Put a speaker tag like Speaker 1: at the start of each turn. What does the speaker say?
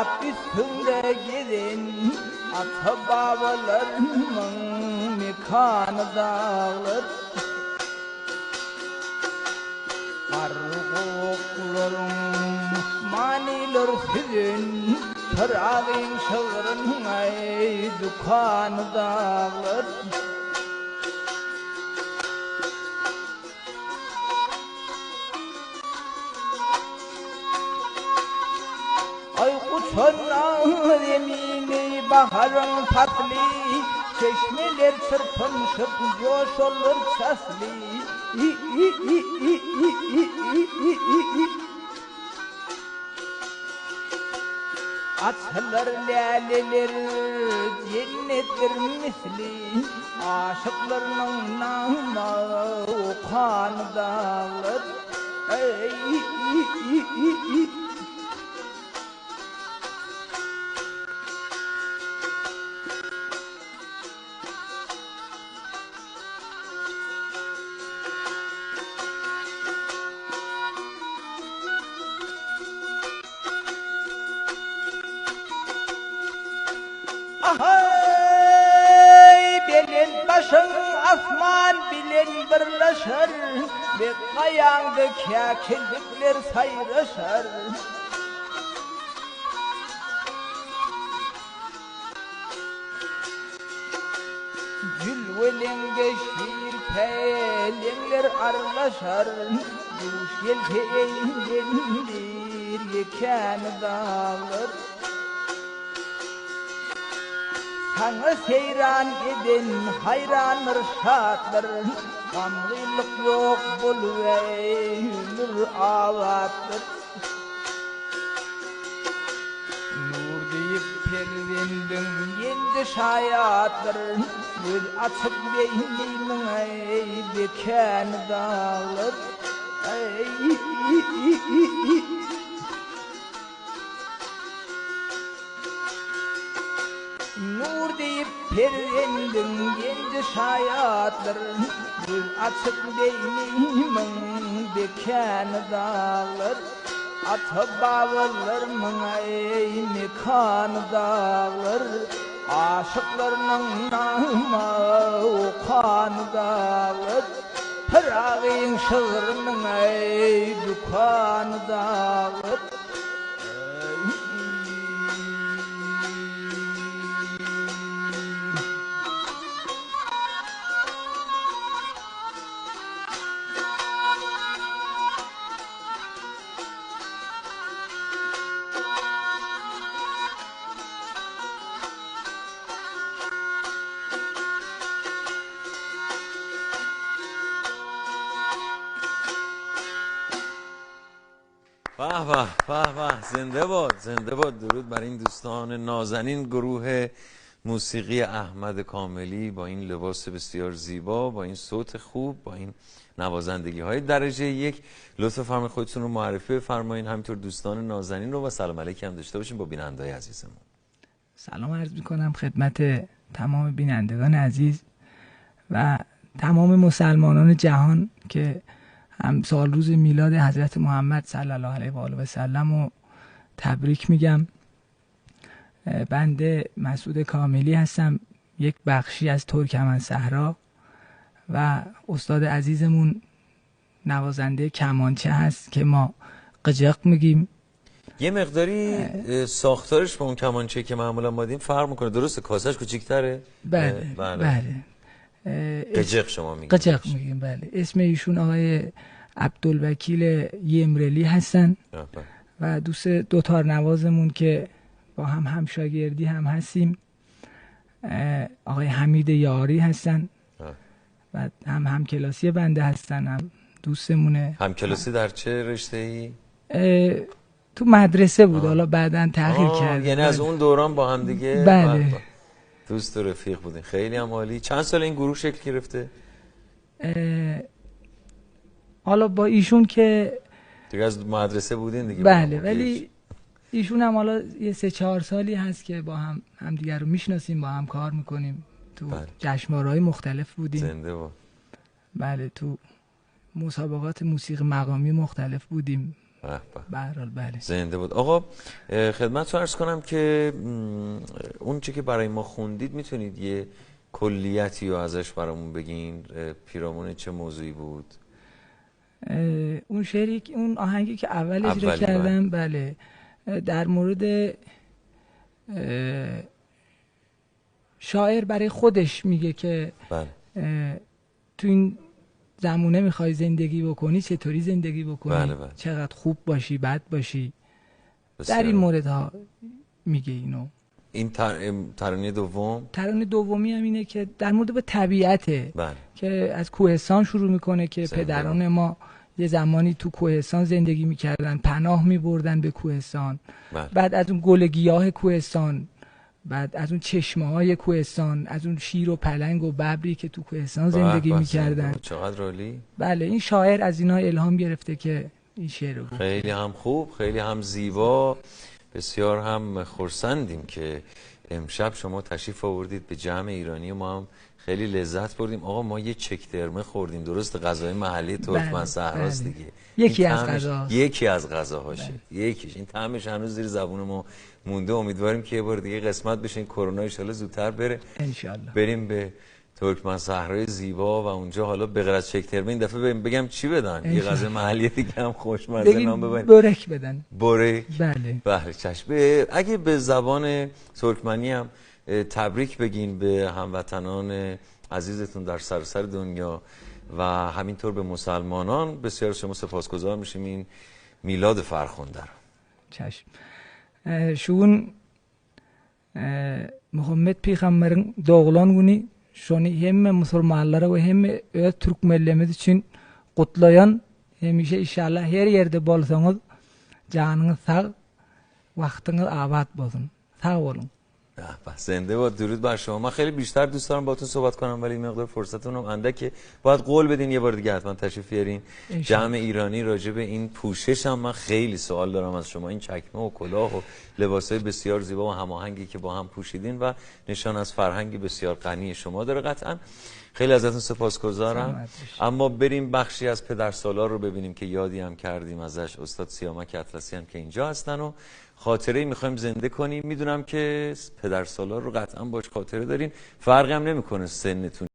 Speaker 1: Yap üstünde gidin ata babalarımın mekanı dağılır. Arıqlarım maniler sizin Tırağın şığırın ay dükkanı dağılır. Ay uçanlar yemini baharın tatlı Çeşmeler çırpınışıp coş olur sesli Açılır laleler cennettir misli Aşıklarının namı kanı dağılır. Ahay belin başın asman bilen birleşir Ve kayağında kâkillikler sayraşır Gülvelenge şirpelenler arlaşır Duş yelkenlendir yekanı dağılır Sana seyran edin hayranır şartlar Gamlılık yok bulveynir avattır Nur deyip pervendin yendi şayattır Göz açıp beyninin ay bekanı dağılır Nur deyip pervendin yendi şayatlar Göz açık beynimin bekanı dağılır Atı babalarımın ay mekanı dağılır Aşıklarının namı kanı dağılır Pırağın şığırının ay dükkanı dağılır
Speaker 2: واه واه واه واه زنده باد زنده باد. درود بر این دوستان نازنین گروه موسیقی احمد کاملی با این لباس بسیار زیبا، با این صوت خوب، با این نوازندگی های درجه یک. لطف فرمایید خودتون رو معرفی بفرمایید، همینطور دوستان نازنین رو و سلام علیک هم داشته باشیم با بیننده‌های عزیزمون.
Speaker 3: سلام عرض می‌کنم خدمت تمام بینندگان عزیز و تمام مسلمانان جهان که هم سال روز میلاد حضرت محمد صلی الله علیه و آله و سلم رو تبریک میگم. بنده مسعود کاملی هستم، یک بخشی از ترکمن صحرا و استاد عزیزمون نوازنده کمانچه هست که ما قجق میگیم.
Speaker 2: یه مقداری ساختارش با اون کمانچه که معمولا ما دیم فرق میکنه، درسته؟ کاسهش کوچیک‌تره؟
Speaker 3: بله بله.
Speaker 2: قجق شما میگیم.
Speaker 3: قجق میگیم بله. اسم ایشون آقای عبدالوکیل یمرلی هستن و دو تار نوازمون که با هم همشاگردی هم هستیم آقای حمید یاری هستن و هم کلاسی بنده هستن، هم دوستمونه.
Speaker 2: هم کلاسی در چه رشته‌ای؟
Speaker 3: تو مدرسه بود، حالا بعداً تغییر کرد.
Speaker 2: یعنی از اون دوران با هم دیگه
Speaker 3: بله
Speaker 2: دوست و رفیق بودین. خیلی هم عالی. چند سال این گروه شکل گرفته؟
Speaker 3: حالا با ایشون که
Speaker 2: دیگه از مدرسه بودین دیگه.
Speaker 3: بله، ولی ایشون هم حالا یه 3-4 سالی هست که با هم دیگر رو میشناسیم، با هم کار میکنیم، تو جشنواره‌های مختلف بودیم.
Speaker 2: زنده با.
Speaker 3: بله، تو مسابقات موسیقی مقامی مختلف بودیم به هر حال بله.
Speaker 2: زنده بود. آقا خدمتتون عرض کنم که اون چی که برای ما خوندید میتونید یه کلیتی رو ازش برامون بگین؟ پیرامون چه موضوعی بود؟
Speaker 3: اون شعری، اون آهنگی که اول اجرا کردم بله در مورد شاعر برای خودش میگه که
Speaker 2: بله.
Speaker 3: تو این زمونه میخوای زندگی بکنی چطوری زندگی بکنی،
Speaker 2: بله بله.
Speaker 3: چقدر خوب باشی بد باشی، در این موردها میگه اینو.
Speaker 2: این ترانه دوم،
Speaker 3: ترانه دومی هم اینه که در مورد به طبیعته.
Speaker 2: بله.
Speaker 3: که از کوهستان شروع میکنه که پدران ما یه زمانی تو کوهستان زندگی میکردن، پناه میبردن به کوهستان.
Speaker 2: بله.
Speaker 3: بعد از اون گل گیاه کوهستان، بعد از اون چشمه های کوهستان، از اون شیر و پلنگ و ببری که تو کوهستان زندگی میکردن.
Speaker 2: چقدر عالی.
Speaker 3: بله این شاعر از اینا الهام گرفته که این شعر رو.
Speaker 2: خیلی هم خوب، خیلی هم زیبا. بسیار هم خرسندیم که امشب شما تشریف آوردید به جمع ایرانی. ما هم خیلی لذت بردیم. آقا ما یه چکترمه خوردیم، درست؟ غذای محلی ترکمن صحراست دیگه.
Speaker 3: یکی از غذاهاست.
Speaker 2: یکی از غذاهاشه. یکیش این طعمش هنوز زیر زبون ما مونده. امیدواریم که یه بار دیگه قسمت بشه، این کرونا ان شاءالله زودتر بره،
Speaker 3: ان شاءالله
Speaker 2: بریم به ترکمن صحرای زیبا و اونجا حالا به غیر از چکترمه این دفعه بگم چی بدن؟ یه غذای محلی دیگه هم خوشمزه نام ببرید.
Speaker 3: برک بدن.
Speaker 2: برک.
Speaker 3: بله.
Speaker 2: بله چشم. اگه به زبان ترکمنی هم تبریک بگین به هموطنان عزیزتون در سراسر دنیا و همینطور به مسلمانان، بسیار شما سپاسگزار میشیم این میلاد فرخنده رو.
Speaker 3: چشم. شون Muhammed Peygamber'in doğulan günü şunu hem Müslümanlara ve hem Türk milletimiz için kutlayan, hemişe inşallah her yerde bolsanız canınız sağ, vaktiniz abad olsun. Sağ olun.
Speaker 2: زنده باد. درود بر شما. من خیلی بیشتر دوست دارم باهاتون صحبت کنم ولی مقدار فرصتتون هم اندکه. باید قول بدین یه بار دیگه حتما تشریف بیارین جمع ایرانی. راجع به این پوشش هم من خیلی سوال دارم از شما. این چکمه و کلاه و لباسای بسیار زیبا و هماهنگی که با هم پوشیدین و نشان از فرهنگی بسیار غنی شما داره قطعا. خیلی ازتون سپاسگزارم. اما بریم بخشی از پدرسالار رو ببینیم که یادی هم کردیم ازش. استاد سیامک اطلسی هم که اینجا هستن و خاطره میخوایم زنده کنیم. میدونم که پدرسالار رو قطعا باش خاطره دارین، فرقی هم نمیکنه سنتون.